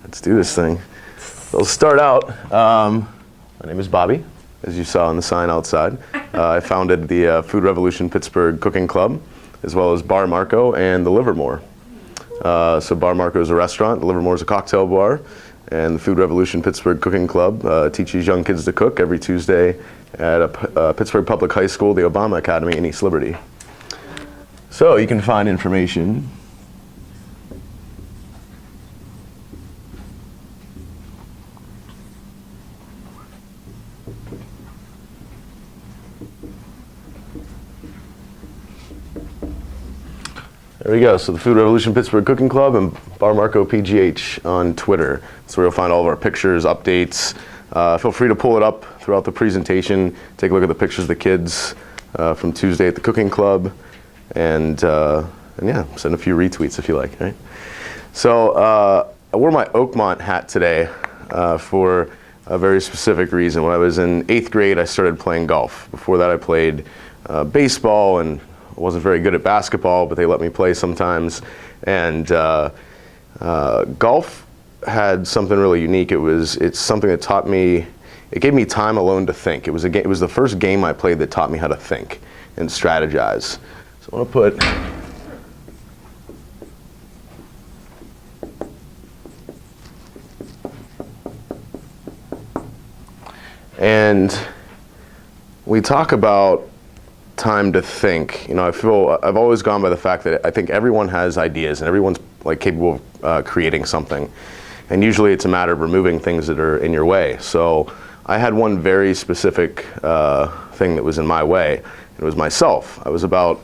Let's do this thing. We'll start out. My name is Bobby, as you saw on the sign outside. I founded the Food Revolution Pittsburgh Cooking Club, as well as Bar Marco and the Livermore. So Bar Marco is a restaurant, the Livermore is a cocktail bar, and the Food Revolution Pittsburgh Cooking Club teaches young kids to cook every Tuesday at a Pittsburgh Public High School, the Obama Academy in East Liberty. So you can find information There we go. So the Food Revolution Pittsburgh Cooking Club and Bar Marco PGH on Twitter. That's where you'll find all of our pictures, updates. Feel free to pull it up throughout the presentation. Take a look at the pictures of the kids from Tuesday at the Cooking Club, and yeah, send a few retweets if you like. Right. So I wore my Oakmont hat today for a very specific reason. When I was in 8th grade, I started playing golf. Before that, I played baseball, and I wasn't very good at basketball, but they let me play sometimes. And golf had something really unique. It's something that taught me, it gave me time alone to think. It was the first game I played that taught me how to think and strategize. So I want to put and we talk about time to think. You know, I've always gone by the fact that I think everyone has ideas and everyone's like capable of creating something. And usually it's a matter of removing things that are in your way. So I had one very specific thing that was in my way. It was myself. I was about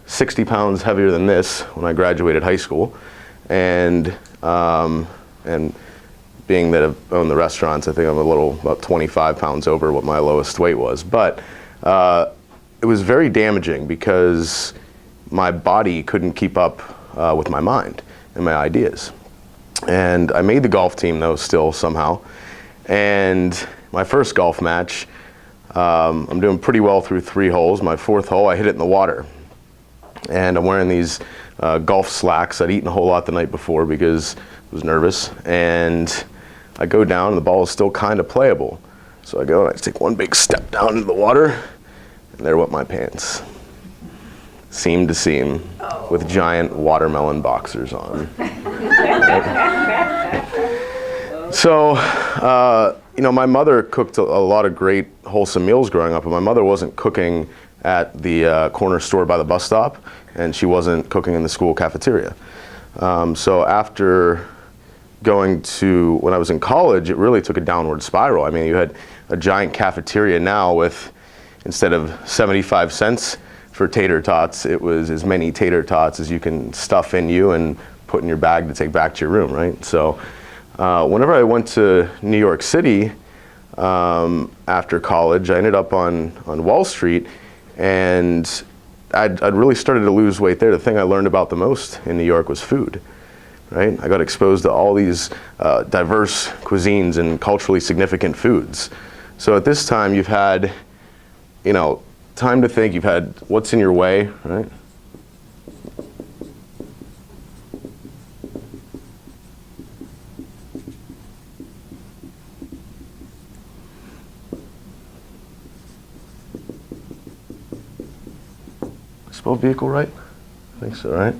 60 pounds heavier than this when I graduated high school. And being that I've owned the restaurants, I think I'm about 25 pounds over what my lowest weight was. But it was very damaging because my body couldn't keep up with my mind and my ideas. And I made the golf team, though, still somehow. And my first golf match, I'm doing pretty well through 3 holes. My 4th hole, I hit it in the water. And I'm wearing these golf slacks. I'd eaten a whole lot the night before because I was nervous. And I go down, and the ball is still kind of playable. So I go, and I take one big step down into the water. And there went my pants, seam to seam, with giant watermelon boxers on. So, you know, my mother cooked a lot of great wholesome meals growing up, and my mother wasn't cooking at the corner store by the bus stop, and she wasn't cooking in the school cafeteria. So after when I was in college, it really took a downward spiral. I mean, you had a giant cafeteria now with, instead of 75 cents for tater tots, it was as many tater tots as you can stuff in you and put in your bag to take back to your room, right? So whenever I went to New York City after college, I ended up on Wall Street, and I'd really started to lose weight there. The thing I learned about the most in New York was food, right? I got exposed to all these diverse cuisines and culturally significant foods. So at this time, you've had, you know, time to think. You've had what's in your way, right? Spell vehicle right? I think so, right?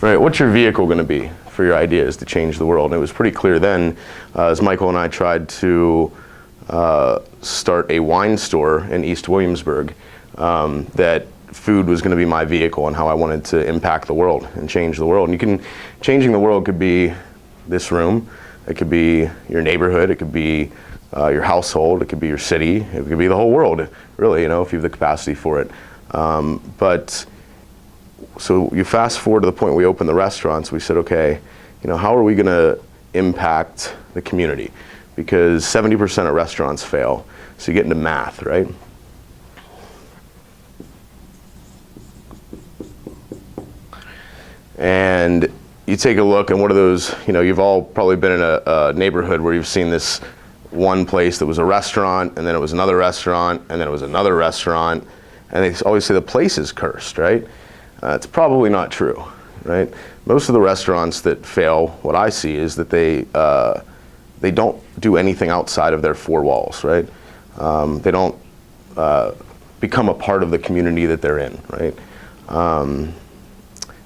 Right, what's your vehicle going to be for your ideas to change the world? And it was pretty clear then, as Michael and I tried to start a wine store in East Williamsburg, that food was going to be my vehicle and how I wanted to impact the world and change the world. And changing the world could be this room, it could be your neighborhood, it could be your household, it could be your city, it could be the whole world, really, you know, if you have the capacity for it. But so you fast forward to the point we opened the restaurants, we said, okay, you know, how are we going to impact the community? Because 70% of restaurants fail. So you get into math, right? And you take a look, and what are those, you know, you've all probably been in a neighborhood where you've seen this one place that was a restaurant, and then it was another restaurant, and then it was another restaurant, and they always say the place is cursed, right? It's probably not true. right? Most of the restaurants that fail, what I see is that they don't do anything outside of their four walls, right? They don't become a part of the community that they're in, right?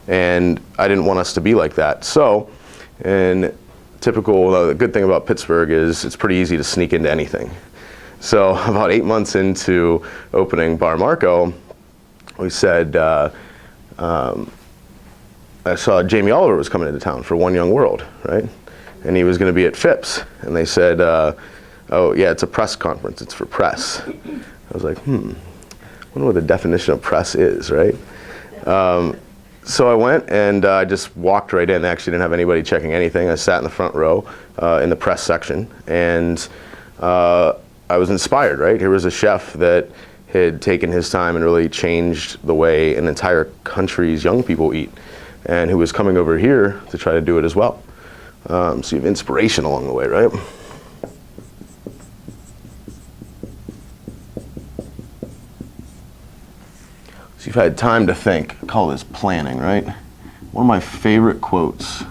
And I didn't want us to be like that. So, and typical, the good thing about Pittsburgh is it's pretty easy to sneak into anything. So about 8 months into opening Bar Marco, we said, I saw Jamie Oliver was coming into town for One Young World, right? And he was going to be at Phipps. And they said, oh yeah, it's a press conference, it's for press. I was like, I wonder what the definition of press is, right? So I went and I just walked right in. They actually didn't have anybody checking anything. I sat in the front row in the press section, and I was inspired, right? Here was a chef that had taken his time and really changed the way an entire country's young people eat, and who was coming over here to try to do it as well. So you have inspiration along the way, right? So you've had time to think. I call this planning, right? One of my favorite quotes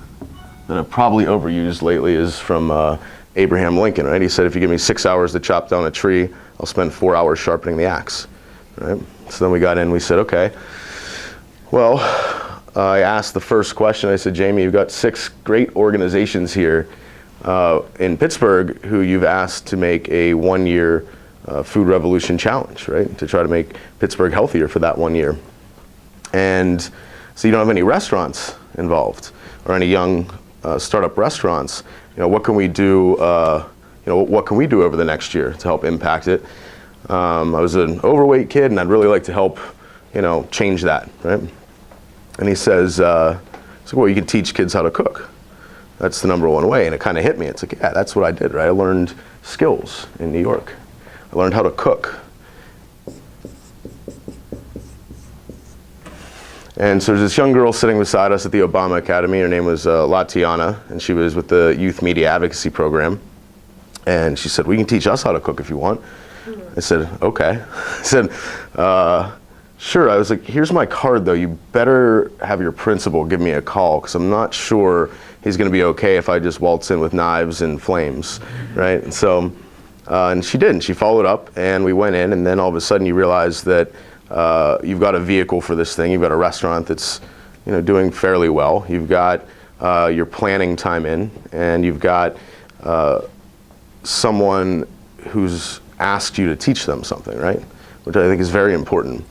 that I've probably overused lately is from Abraham Lincoln, right? He said, if you give me 6 hours to chop down a tree, I'll spend 4 hours sharpening the axe, right? So then we got in, we said, okay, well, I asked the first question. I said, Jamie, you've got 6 great organizations here in Pittsburgh who you've asked to make a 1-year food revolution challenge, right? To try to make Pittsburgh healthier for that 1 year. And so you don't have any restaurants involved or any young startup restaurants. You know, what can we do? What can we do over the next year to help impact it? I was an overweight kid, and I'd really like to help, change that, right? And he says, well, you can teach kids how to cook. That's the #1 way. And it kind of hit me. It's like, yeah, that's what I did, right? I learned skills in New York. I learned how to cook. And so there's this young girl sitting beside us at the Obama Academy. Her name was Latiana, and she was with the Youth Media Advocacy Program. And she said, we can teach us how to cook if you want. I said, okay. I said, sure. I was like, here's my card, though. You better have your principal give me a call, because I'm not sure he's going to be okay if I just waltz in with knives and flames, right? And so, and she did, and she followed up, and we went in, and then all of a sudden you realize that you've got a vehicle for this thing. You've got a restaurant that's doing fairly well. You've got your planning time in, and you've got someone who's asked you to teach them something, right? Which I think is very important.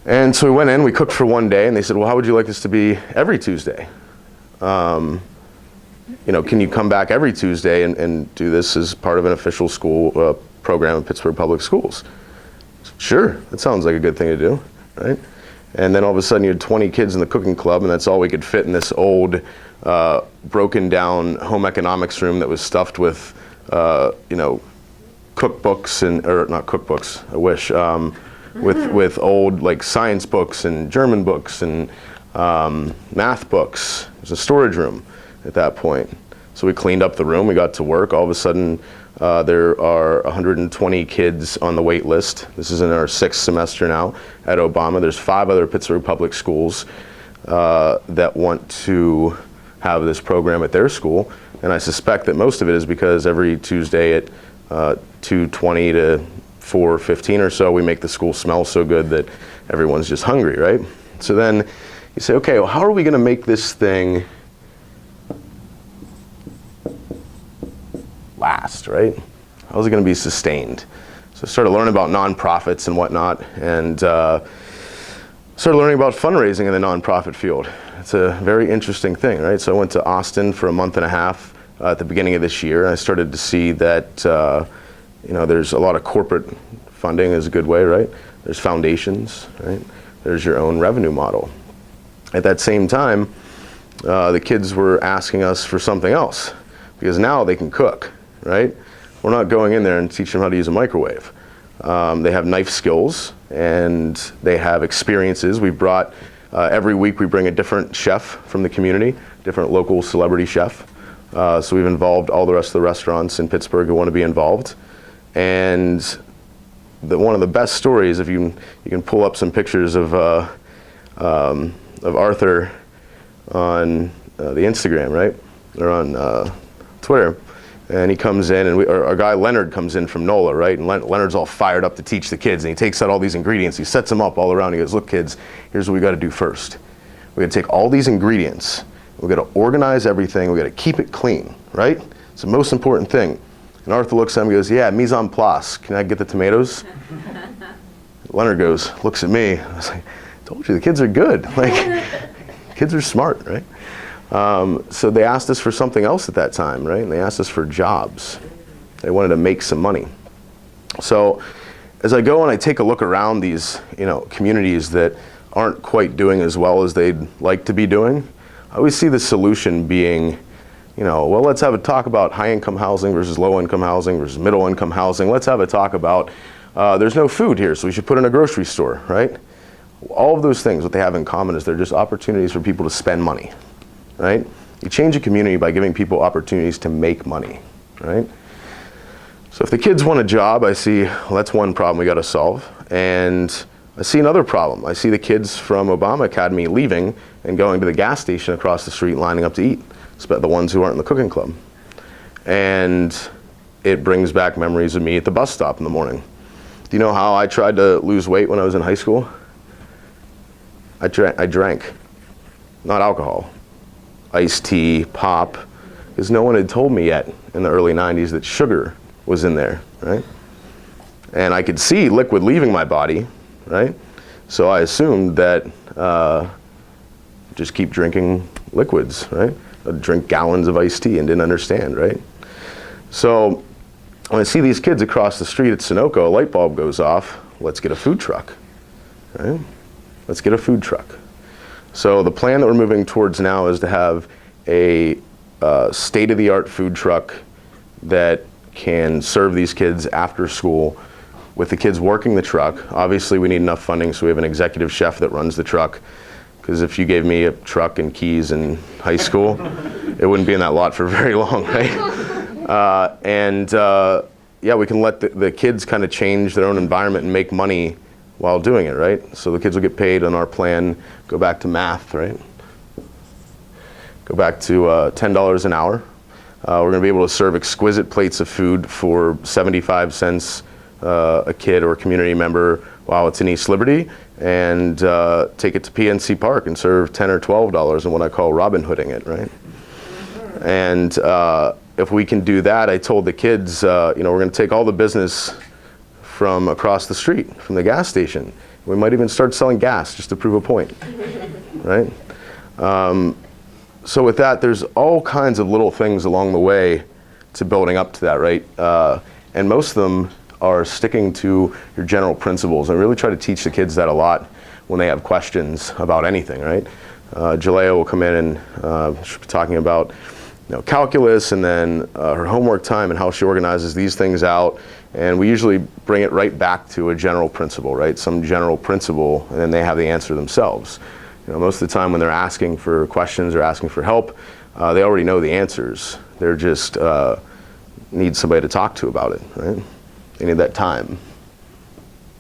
And so we went in, we cooked for 1 day, and they said, well, how would you like this to be every Tuesday? Can you come back every Tuesday and do this as part of an official school program in Pittsburgh Public Schools? Sure, that sounds like a good thing to do, right? And then all of a sudden you had 20 kids in the cooking club, and that's all we could fit in this old, broken down home economics room that was stuffed with, cookbooks or not cookbooks, I wish, with old like science books and German books and math books. It was a storage room at that point. So we cleaned up the room, we got to work. All of a sudden there are 120 kids on the wait list. This is in our 6th semester now at Obama. There's 5 other Pittsburgh public schools that want to have this program at their school. And I suspect that most of it is because every Tuesday at 2:20 to 4:15 or so, we make the school smell so good that everyone's just hungry, right? So then you say, okay, well, how are we going to make this thing last, right? How's it going to be sustained? So I started learning about nonprofits and whatnot, and started learning about fundraising in the nonprofit field. It's a very interesting thing, right? So I went to Austin for a month and a half at the beginning of this year, and I started to see that there's a lot of corporate funding is a good way, right? There's foundations, right? There's your own revenue model. At that same time, the kids were asking us for something else, because now they can cook, right? We're not going in there and teaching them how to use a microwave. They have knife skills, and they have experiences. We brought, every week we bring a different chef from the community, different local celebrity chef. So we've involved all the rest of the restaurants in Pittsburgh who want to be involved. And one of the best stories, if you can pull up some pictures of Arthur on the Instagram, right? Or on Twitter. And he comes in, and our guy Leonard comes in from NOLA, right? And Leonard's all fired up to teach the kids, and he takes out all these ingredients. He sets them up all around. He goes, look, kids, here's what we got to do first. We got to take all these ingredients. We got to organize everything. We got to keep it clean, right? It's the most important thing. And Arthur looks at him and goes, yeah, mise en place. Can I get the tomatoes? Leonard looks at me. I was like, I told you, the kids are good. Like, kids are smart, right? So they asked us for something else at that time, right? And they asked us for jobs. They wanted to make some money. So as I go and I take a look around these, communities that aren't quite doing as well as they'd like to be doing, I always see the solution being, well, let's have a talk about high-income housing versus low-income housing versus middle-income housing. Let's have a talk about there's no food here, so we should put in a grocery store, right? All of those things, what they have in common is they're just opportunities for people to spend money, right? You change a community by giving people opportunities to make money, right? So if the kids want a job, I see, well, that's one problem we got to solve. And I see another problem. I see the kids from Obama Academy leaving and going to the gas station across the street lining up to eat, the ones who aren't in the cooking club. And it brings back memories of me at the bus stop in the morning. Do you know how I tried to lose weight when I was in high school? I drank, not alcohol. Iced tea, pop, because no one had told me yet in the early 90s that sugar was in there, right? And I could see liquid leaving my body, right? So I assumed that just keep drinking liquids, right? I'd drink gallons of iced tea and didn't understand, right? So when I see these kids across the street at Sunoco, a light bulb goes off, let's get a food truck, right? Let's get a food truck. So the plan that we're moving towards now is to have a state-of-the-art food truck that can serve these kids after school with the kids working the truck. Obviously, we need enough funding, so we have an executive chef that runs the truck. Because if you gave me a truck and keys in high school, it wouldn't be in that lot for very long, right? Yeah, we can let the kids kind of change their own environment and make money while doing it, right? So the kids will get paid on our plan, go back to math, right? Go back to $10 an hour. We're gonna be able to serve exquisite plates of food for 75 cents a kid or a community member while it's in East Liberty, and take it to PNC Park and serve $10 or $12 in what I call Robin Hooding it, right? And if we can do that, I told the kids, we're gonna take all the business from across the street, from the gas station. We might even start selling gas just to prove a point, right? So with that, there's all kinds of little things along the way to building up to that, right? And most of them are sticking to your general principles. I really try to teach the kids that a lot when they have questions about anything, right? Jalea will come in and she'll be talking about calculus and then her homework time and how she organizes these things out. And we usually bring it right back to a general principle, right? Some general principle, and then they have the answer themselves. Most of the time when they're asking for questions or asking for help, they already know the answers. They're just need somebody to talk to about it, right? They need that time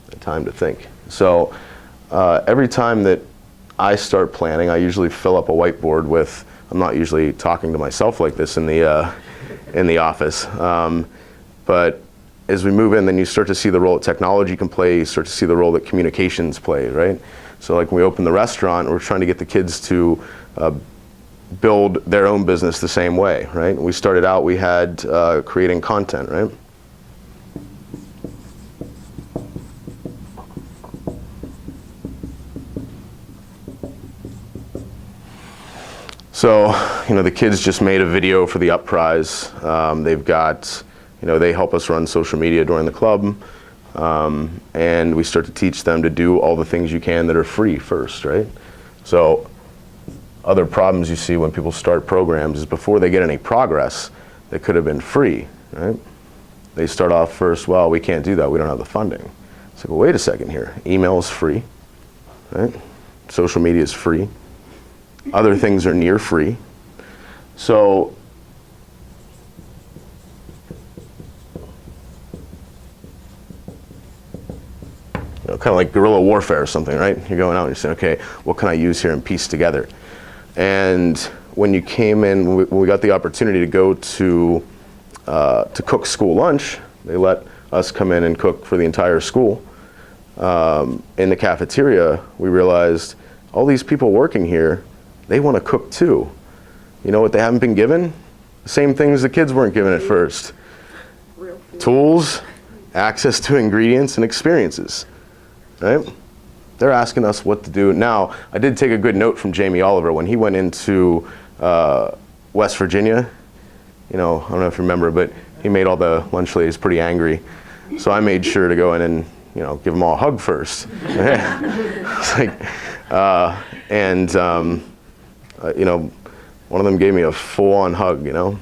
to think. So every time that I start planning, I usually fill up a whiteboard with, I'm not usually talking to myself like this in the office, but as we move in, then you start to see the role that technology can play, you start to see the role that communications play, right? So like when we open the restaurant, we're trying to get the kids to build their own business the same way, right? We started out, we had creating content, right? So, the kids just made a video for the uprise. They've got, they help us run social media during the club. And we start to teach them to do all the things you can that are free first, right? So other problems you see when people start programs is before they get any progress, they could have been free, right? They start off first, well, we can't do that, we don't have the funding. It's like, well, wait a second here. Email is free, right? Social media is free. Other things are near free. So kind of like guerrilla warfare or something, right? You're going out and you're saying, okay, what can I use here and piece together? And when you came in, when we got the opportunity to go to cook school lunch, they let us come in and cook for the entire school. In the cafeteria, we realized all these people working here, they want to cook too. You know what they haven't been given? The same things the kids weren't given at first. Tools, access to ingredients, and experiences, right? They're asking us what to do. Now, I did take a good note from Jamie Oliver when he went into West Virginia. You know, I don't know if you remember, but he made all the lunch ladies pretty angry. So I made sure to go in and, you know, give them all a hug first. It's like, you know, one of them gave me a full-on hug, you know,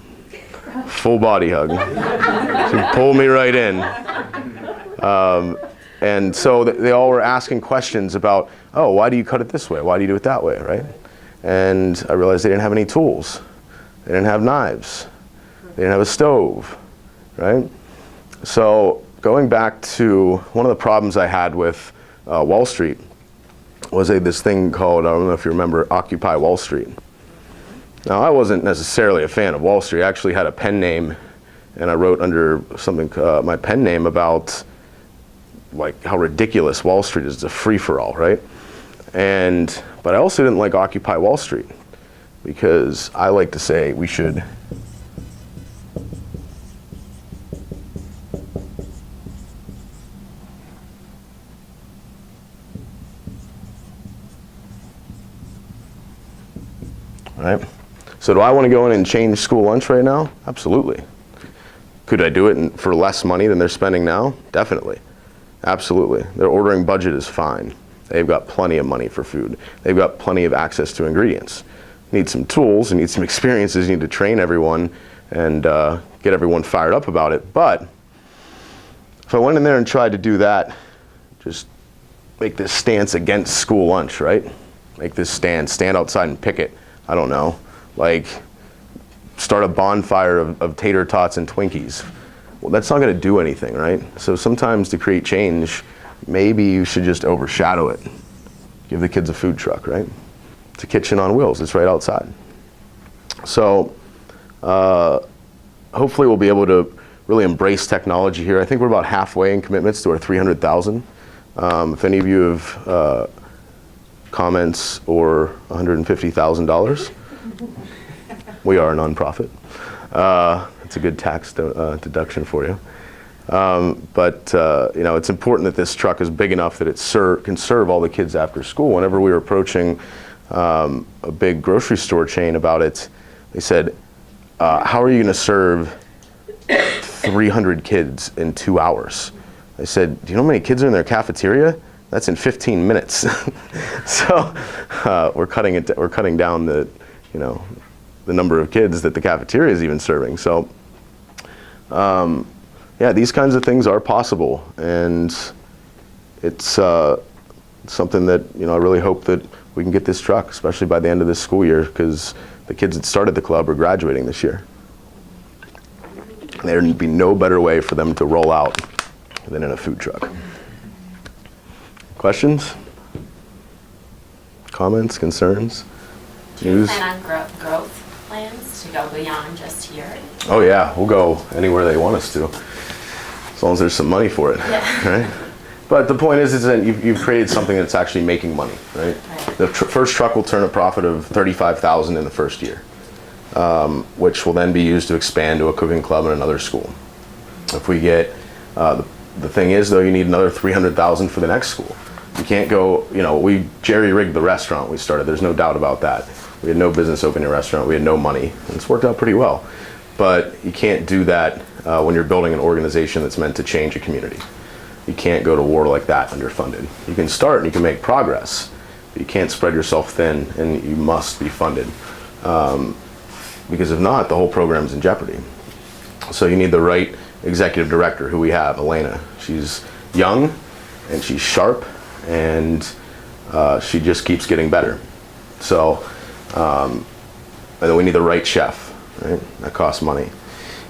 full body hug. She pulled me right in. And so they all were asking questions about, oh, why do you cut it this way? Why do you do it that way, right? And I realized they didn't have any tools. They didn't have knives. They didn't have a stove, right? So going back to one of the problems I had with Wall Street was this thing called, I don't know if you remember, Occupy Wall Street. Now, I wasn't necessarily a fan of Wall Street. I actually had a pen name, and I wrote under something, my pen name about like how ridiculous Wall Street is. It's a free-for-all, right? But I also didn't like Occupy Wall Street because I like to say we should right? So do I want to go in and change school lunch right now? Absolutely. Could I do it for less money than they're spending now? Definitely. Absolutely. Their ordering budget is fine. They've got plenty of money for food. They've got plenty of access to ingredients. You need some tools, you need some experiences, you need to train everyone and get everyone fired up about it. But if I went in there and tried to do that, just make this stance against school lunch, right? Make this stand outside and picket. I don't know, like start a bonfire of tater tots and Twinkies. Well, that's not going to do anything, right? So sometimes to create change, maybe you should just overshadow it. Give the kids a food truck, right? It's a kitchen on wheels. It's right outside. So hopefully we'll be able to really embrace technology here. I think we're about halfway in commitments to our 300,000. If any of you have comments or $150,000, we are a nonprofit. It's a good tax deduction for you. But you know, it's important that this truck is big enough that it can serve all the kids after school. Whenever we were approaching a big grocery store chain about it, they said, how are you going to serve 300 kids in 2 hours? I said, do you know how many kids are in their cafeteria? That's in 15 minutes. So we're cutting down the number of kids that the cafeteria is even serving. So yeah, these kinds of things are possible, and it's something that I really hope that we can get this truck, especially by the end of this school year, because the kids that started the club are graduating this year. There'd be no better way for them to roll out than in a food truck. Questions? Comments? Concerns? Do you plan on growth plans to go beyond just here? Oh yeah, we'll go anywhere they want us to, as long as there's some money for it. Yeah. Right? But the point is that you've created something that's actually making money, right? The first truck will turn a profit of $35,000 in the first year, which will then be used to expand to a cooking club in another school. If we get, the thing is though, you need another $300,000 for the next school. You can't go, we jerry-rigged the restaurant we started, there's no doubt about that. We had no business opening a restaurant, we had no money, and it's worked out pretty well. But you can't do that when you're building an organization that's meant to change a community. You can't go to war like that underfunded. You can start and you can make progress, but you can't spread yourself thin, and you must be funded. Because if not, the whole program's in jeopardy. So you need the right executive director, who we have, Elena. She's young, and she's sharp, and she just keeps getting better. So, and then we need the right chef, right? That costs money.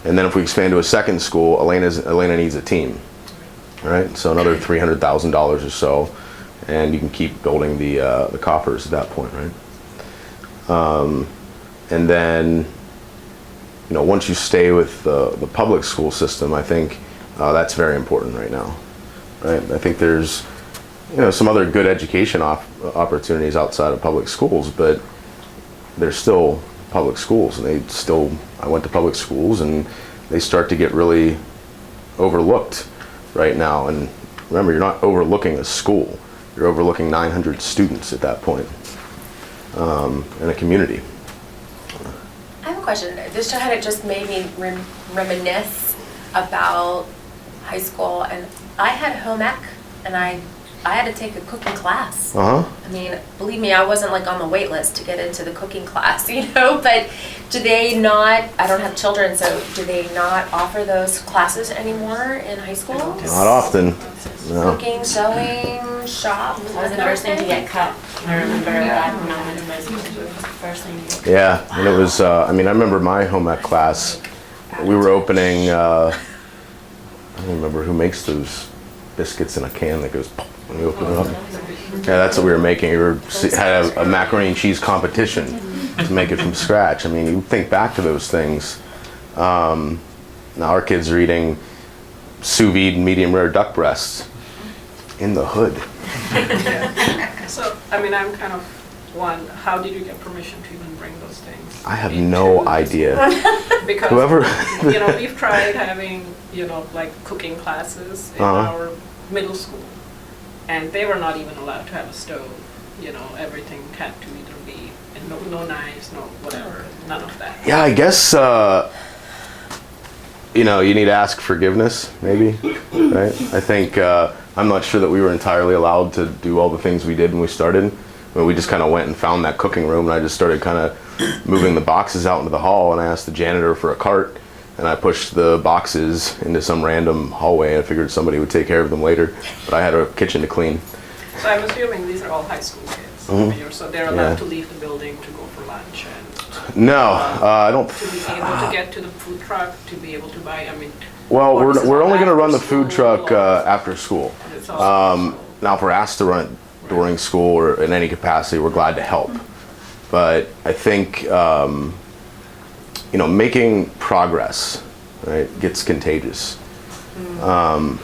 And then if we expand to a second school, Elena needs a team. All right, so another $300,000 or so, and you can keep building the coffers at that point, right? And then, once you stay with the public school system, I think that's very important right now, right? I think there's, some other good education opportunities outside of public schools, but they're still public schools, and I went to public schools, and they start to get really overlooked right now. And remember, you're not overlooking a school, you're overlooking 900 students at that point, in a community. I have a question. This just made me reminisce about high school, and I had home ec, and I had to take a cooking class. Uh-huh. I mean, believe me, I wasn't like on the wait list to get into the cooking class, but do they not, I don't have children, so do they not offer those classes anymore in high school? Not often, no. Cooking, sewing, shop? That was the first thing to get cut. I remember that when I went to my school, first thing to get cut. Yeah, and it was, I remember my home ec class, we were opening, I don't remember who makes those biscuits in a can that goes pop when you open it up. Yeah, that's what we were making. Had a macaroni and cheese competition to make it from scratch. You think back to those things. Now our kids are eating sous vide medium rare duck breasts in the hood. So, I'm kind of one, how did you get permission to even bring those things? I have no idea. Because, Whoever. We've tried having, like cooking classes in Uh-huh. our middle school. And they were not even allowed to have a stove. Everything had to either be, and no knives, no whatever, none of that. Yeah, I guess, you need to ask forgiveness, maybe, right? I think, I'm not sure that we were entirely allowed to do all the things we did when we started. We just kind of went and found that cooking room, and I just started kind of moving the boxes out into the hall, and I asked the janitor for a cart, and I pushed the boxes into some random hallway, and I figured somebody would take care of them later, but I had a kitchen to clean. So I'm assuming these are all high school kids. Mhm. So they're allowed Yeah. to leave the building to go for lunch and No, I don't. to be able to get to the food truck, to be able to buy, Well, or this is we're all only going to run the after food school, truck or- after school. it's all. Now, if we're asked to run it during school or in any capacity, we're glad to help. But I think, making progress, right, gets contagious.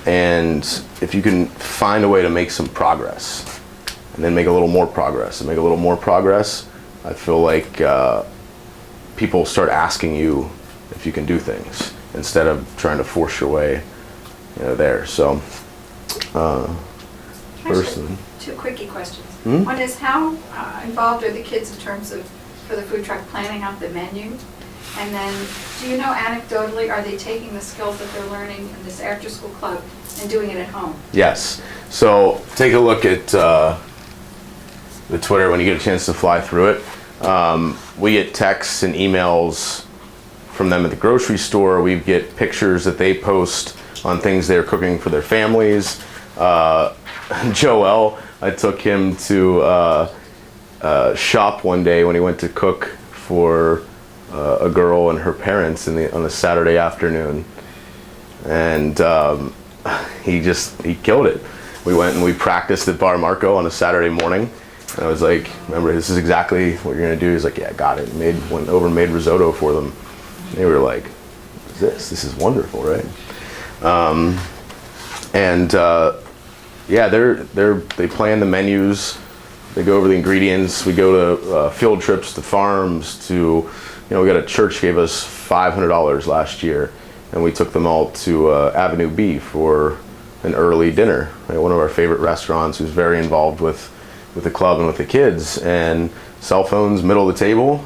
And if you can find a way to make some progress, and then make a little more progress, and make a little more progress, I feel like people start asking you if you can do things, instead of trying to force your way there. So, person. Two quickie questions. Hmm? One is, how involved are the kids in terms of, for the food truck, planning out the menu? And then, do you know anecdotally, are they taking the skills that they're learning in this after-school club and doing it at home? Yes. So take a look at the Twitter when you get a chance to fly through it. We get texts and emails from them at the grocery store. We get pictures that they post on things they're cooking for their families. Joel, I took him to shop one day when he went to cook for a girl and her parents on a Saturday afternoon, and he killed it. We went and we practiced at Bar Marco on a Saturday morning. And I was like, remember, this is exactly what you're gonna do. He's like, yeah, got it. Went over and made risotto for them. And they were like, what is this? This is wonderful, right? Yeah, they plan the menus. They go over the ingredients. We go to field trips to farms. We got a church gave us $500 last year, and we took them all to Avenue B for an early dinner. Right? One of our favorite restaurants, who's very involved with the club and with the kids. And cell phones middle of the table,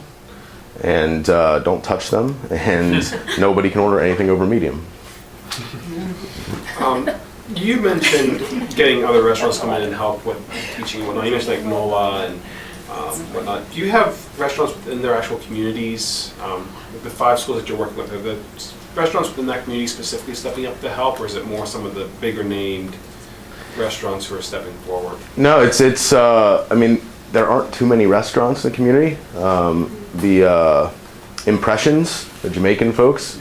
and don't touch them. And nobody can order anything over medium. You mentioned getting other restaurants come in and help with teaching and whatnot. You mentioned like NOLA and whatnot. Do you have restaurants within their actual communities? The 5 schools that you're working with, are the restaurants within that community specifically stepping up to help, or is it more some of the bigger named restaurants who are stepping forward? No, it's there aren't too many restaurants in the community. The Impressions, the Jamaican folks,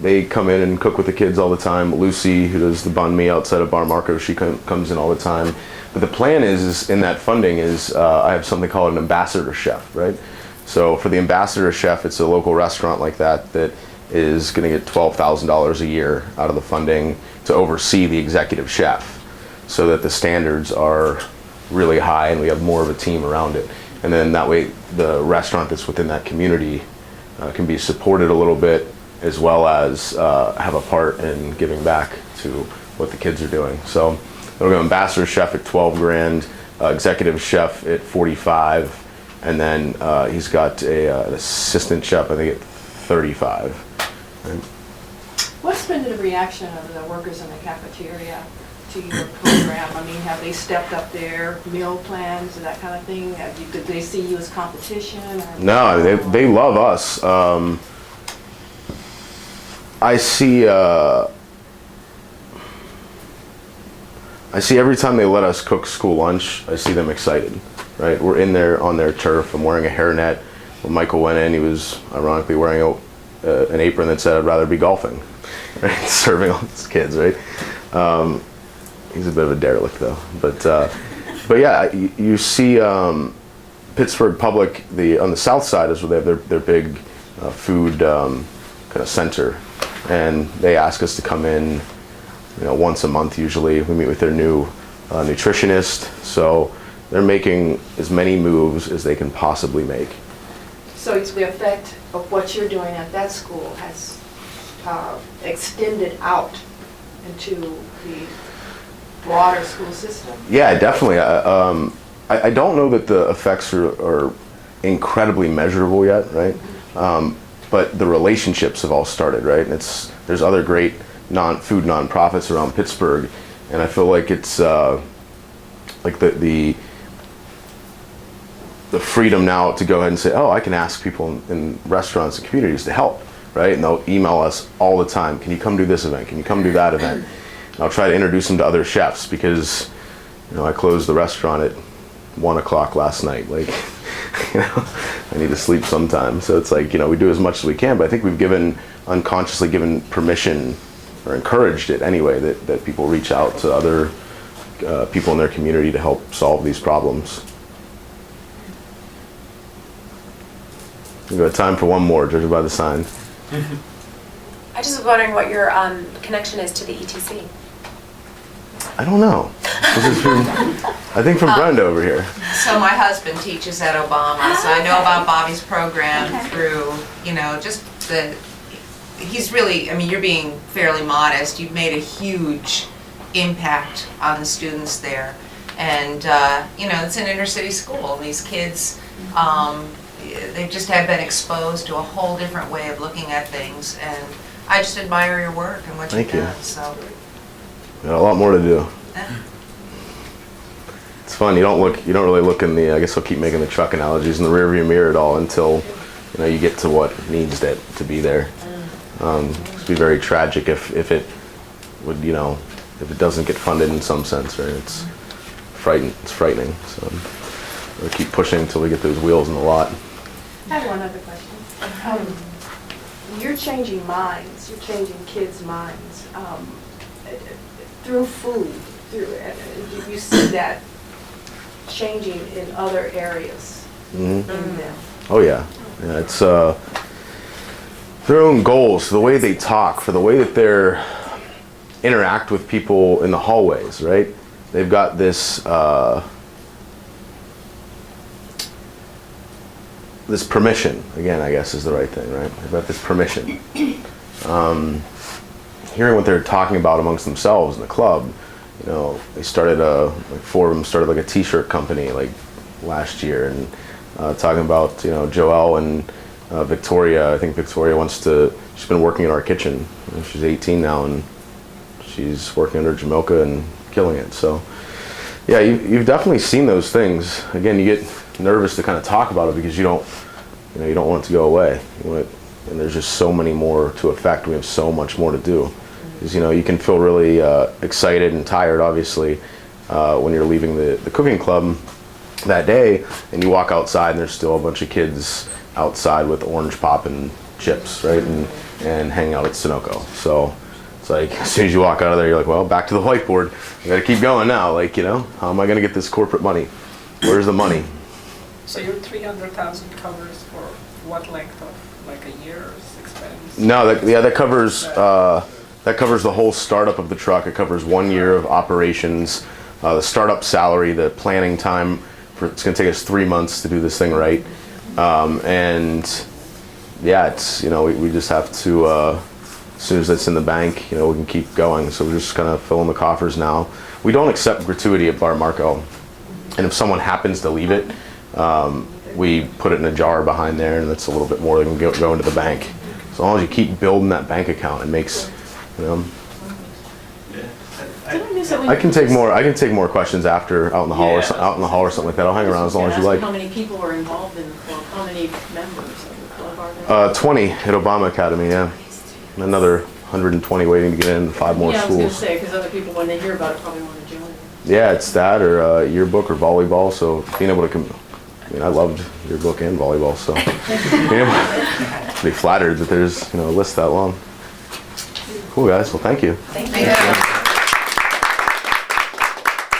they come in and cook with the kids all the time. Lucy, who does the banh mi outside of Bar Marco, she comes in all the time. But the plan is in that funding is I have something called an ambassador chef, right? So for the ambassador chef, it's a local restaurant like that is going to get $12,000 a year out of the funding to oversee the executive chef, so that the standards are really high and we have more of a team around it. And then that way the restaurant that's within that community can be supported a little bit, as well as have a part in giving back to what the kids are doing. So we'll go ambassador chef at 12 grand, executive chef at 45, and then he's got an assistant chef, I think, at 35. Right? What's been the reaction of the workers in the cafeteria to your program? I mean, have they stepped up their meal plans and that kind of thing? Did they see you as competition? Or No, they love us. I see every time they let us cook school lunch, I see them excited, right? We're in there on their turf. I'm wearing a hairnet. When Michael went in, he was ironically wearing an apron that said, "I'd rather be golfing," right? Serving all these kids, right? He's a bit of a derelict though. But yeah, you see Pittsburgh Public, on the south side is where they have their big food kind of center. And they ask us to come in, once a month usually. We meet with their new nutritionist. So they're making as many moves as they can possibly make. So it's the effect of what you're doing at that school has extended out into the broader school system? Yeah, definitely. I don't know that the effects are incredibly measurable yet, right? But the relationships have all started, right? And there's other great food nonprofits around Pittsburgh, and I feel like it's like the freedom now to go ahead and say, oh, I can ask people in restaurants and communities to help, right? And they'll email us all the time. Can you come do this event? Can you come do that event? And I'll try to introduce them to other chefs because, I closed the restaurant at 1 o'clock last night. Like, I need to sleep sometime. So it's like, we do as much as we can, but I think we've unconsciously given permission or encouraged it anyway, that people reach out to other people in their community to help solve these problems. We've got time for one more, judging by the sign. I just was wondering what your connection is to the ETC. I don't know. I think from Brenda over here. So my husband teaches at Obama, so I know about Bobby's program through, he's really, you're being fairly modest. You've made a huge impact on the students there. And, it's an inner city school. These kids, they just have been exposed to a whole different way of looking at things. And I just admire your work and what you've done. So. We got a lot more to do. It's fun. You don't really look in the, I guess I'll keep making the truck analogies, in the rearview mirror at all until, you get to what needs to be there. It'd be very tragic if it would, if it doesn't get funded in some sense, right? It's frightening. So we'll keep pushing until we get those wheels in the lot. I have one other question. You're changing minds. You're changing kids' minds through food. Do you see that changing in other areas in them? Oh yeah. It's their own goals, the way they talk, for the way that they interact with people in the hallways, right? They've got this this permission, again, I guess is the right thing, right? They've got this permission. Hearing what they're talking about amongst themselves in the club, they started four of them started like a t-shirt company like last year, and talking about, Joelle and Victoria. I think Victoria she's been working in our kitchen. She's 18 now, and she's working under Jamilka and killing it. So yeah, you've definitely seen those things. Again, you get nervous to kind of talk about it because you don't want it to go away. And there's just so many more to affect. We have so much more to do. Because you can feel really excited and tired, obviously, when you're leaving the cooking club that day, and you walk outside and there's still a bunch of kids outside with orange pop and chips, right? And and hang out at Sunoco. So it's like, as soon as you walk out of there, you're like, well, back to the whiteboard. I gotta keep going now. Like, you know, how am I gonna get this corporate money? Where's the money? So your 300,000 covers for what length of, like a year's expense? No, that covers the whole startup of the truck. It covers 1 year of operations, the startup salary, the planning time. It's going to take us 3 months to do this thing right, and yeah, it's, you know, we just have to. As soon as it's in the bank, you know, we can keep going. So we're just kind of filling the coffers now. We don't accept gratuity at Bar Marco, and if someone happens to leave it, we put it in a jar behind there, and that's a little bit more than can go into the bank. As long as you keep building that bank account, it makes, you know. I can take more questions after out in the hall or out in the hall or something like that. I'll hang around as long as you like. How many people are involved in the club? How many members of the club are there? 20 at Obama Academy, yeah. Another 120 waiting to get in, 5 more Yeah, I was gonna schools. say, because other people, when they hear about it, probably want to join. Yeah, it's that or yearbook or volleyball. So being able to, I mean, I loved yearbook and volleyball. So being able to be flattered that there's, you know, a list that long. Cool guys. Well, thank you. Thank you.